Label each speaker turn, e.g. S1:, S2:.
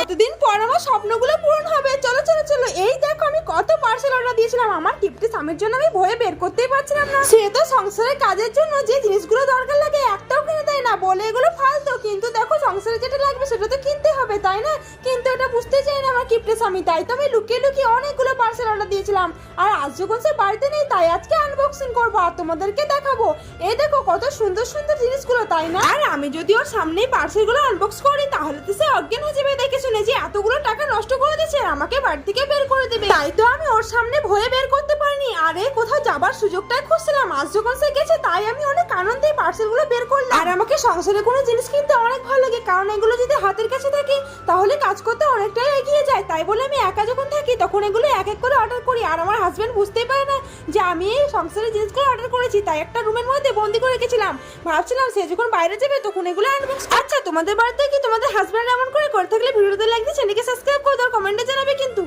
S1: কতদিন পর আমার স্বপ্নগুলো পূরণ হবে। চলো চলো চলো, এই দেখো আমি কত পার্সেল অর্ডার দিয়েছিলাম। আমার কিপ্টে স্বামীর জন্য আমি ভয়ে বের করতেই পারছিলাম না। সে তো সংসারের কাজের জন্য যে জিনিসগুলো দরকার লাগে একটাও কিনে দেয় না, বলে এগুলো ফালতু। কিন্তু দেখো সংসারে যেটা লাগবে সেটা তো কিনতে হবে, তাই না? কিন্তু এটা বুঝতে চাই না আমার কিপ্টে স্বামী, তাই তো আমি লুকিয়ে লুকিয়ে অনেকগুলো পার্সেল অর্ডার দিয়েছিলাম। আর আজ যখন সে বাড়িতে নেই তাই আজকে আনবক্সিং করবো আর তোমাদেরকে দেখাবো। এই দেখো কত সুন্দর সুন্দর জিনিসগুলো, তাই না? আর আমি যদি ওর সামনেই পার্সেলগুলো আনবক্স করি তাহলে তো সে অজ্ঞান হয়ে যাবে দেখে শুনে যে এতগুলো টাকা নষ্ট করে দিচ্ছে, আমাকে বাড়ি থেকে বের করে দেবে। তাই তো আমি ওর সামনে ভয়ে বের করতে পারিনি। আরে কোথাও যাবার সুযোগটাই খুঁজছিলাম, আজ যখন সে গেছে তাই আমি অনেক আনন্দে পার্সেলগুলো বের করলাম। আর আমাকে সংসারে কোনো জিনিস কিনতে অনেক ভালো লাগে, কারণ এগুলো যদি হাতের কাছে থাকে তাহলে কাজ করতে অনেকটাই এগিয়ে যায়। তাই বলে আমি একা যখন থাকি তখন এগুলো এক এক করে অর্ডার করি। আর আমার হাজবেন্ড বুঝতেই পারে না যে আমি এই সংসারের জিনিসগুলো অর্ডার করেছি, তাই একটা রুমের মধ্যে বন্দি করে রেখেছিলাম। ভাবছিলাম সে যখন বাইরে যাবে তখন এগুলো আনবক্স। আচ্ছা তোমাদের বাড়িতে কি তোমাদের হাজবেন্ড এমন করে থাকলে ভিডিওতে লাইক দিয়ে চ্যানেলকে সাবস্ক্রাইব করে দাও, কমেন্টে জানাবে কিন্তু।